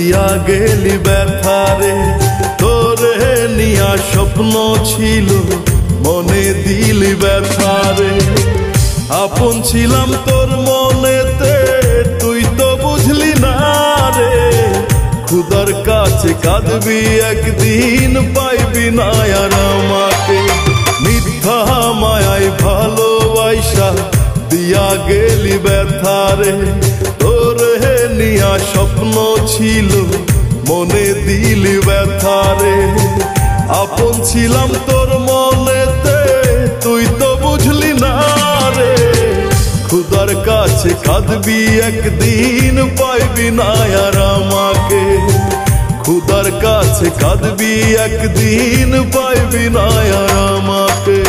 দিয়া গেলি ব্যথারে। তোরে নিয়া স্বপ্ন ছিল মনে দিলি ব্যথারে। আপন ছিলাম তোর মনেতে তুই তো বুঝলি না রে। খুদার কাছে কাঁদবি একদিন পাইবি না আর আমাকে। মিথ্যা মায়ায় ভালোবাসা দিয়া গেলি ব্যথারে। তোরে নিয়া স্বপ্ন ছিল মনে দিলি ব্যথারে। আপন ছিলাম তোর মনেতে তুই তো বুঝলি না রে। খুদার কাছে কাঁদবি একদিন পাইবি না আর আমাকে। খুদার কাছে কাঁদবি একদিন পাইবি না আর আমাকে।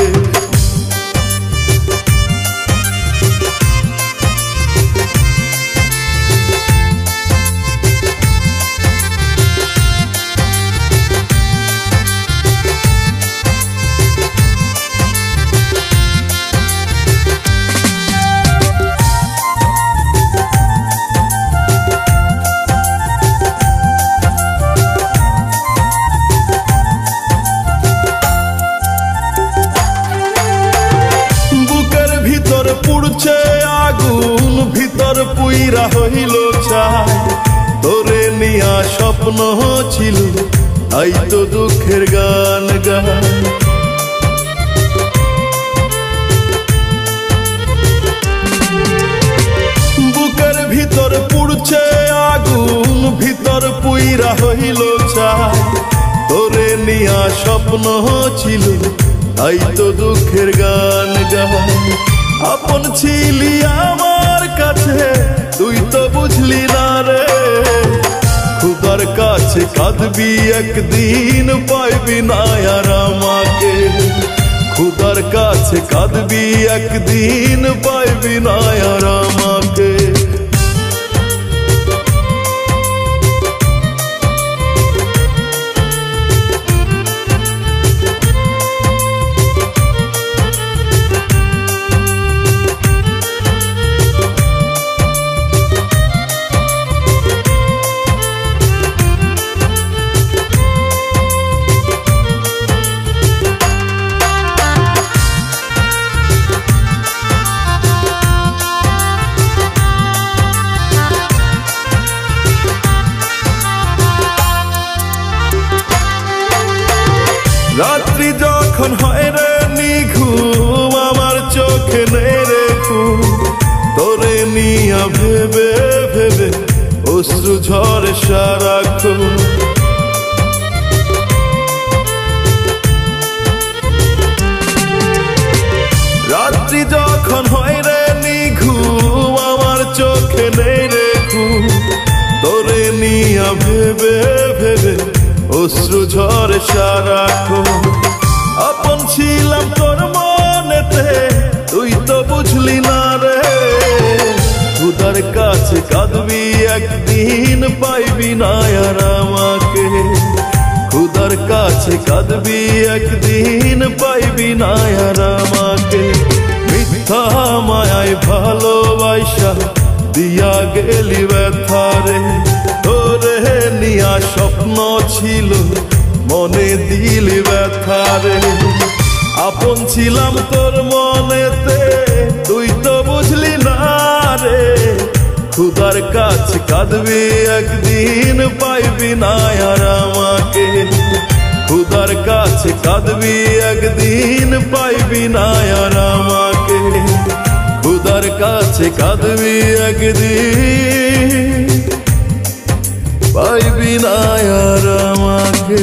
পুড়ছে আগুন ভিতর পুইরা হইল ছাই। তোরে নিয়া স্বপ্ন ছিল তাই তো দুঃখের গান গাই। বুকের ভিতর পুড়ছে আগুন ভিতর পুইরা হইল ছাই। তোরে নিয়া স্বপ্ন ছিল তাই তো দুঃখের গান গাই। আপন ছিলি আমার কাছে তুই তো বুঝলি না রে। খুদার কাছে কাঁদবি একদিন পাইবি না আর আমাকে। খুদার কাছে কাঁদবি একদিন পাইবি না আর আমাকে। রাত্রি যখন হয় রে নিঘুম আমার চোখে নেই রে ঘুম। তোরে নিয়া ভেবে ভেবে অশ্রু ঝরে সারাক্ষণ। রাত্রি যখন হয় রে নিঘুম আমার চোখে নেই রে ঘুম। তোরে নিয়া ভেবে ভেবে অশ্রু ঝরে সারাক্ষণ। আপন ছিলাম তোর মনেতে তুই তো বুঝলি না রে। খুদার কাছে কাঁদবি একদিন পাইবি না আর আমাকে। খুদার কাছে কাঁদবি একদিন পাইবি না আর আমাকে। মিথ্যা মায়ায় ভালোবাসা দিয়া গেলি ব্যথারে। তোরে নিয়া স্বপ্ন ছিল মনে দিলি ব্যথারে। আপন ছিলাম তোর মনেতে তুই তো বুঝলি না রে। খুদার কাছে কাঁদবি একদিন পাইবি না আর আমাকে। খুদার কাছে কাঁদবি একদিন পাইবি না আর আমাকে। খুদার কাছে কাঁদবি একদিন পাইবি না আর আমাকে।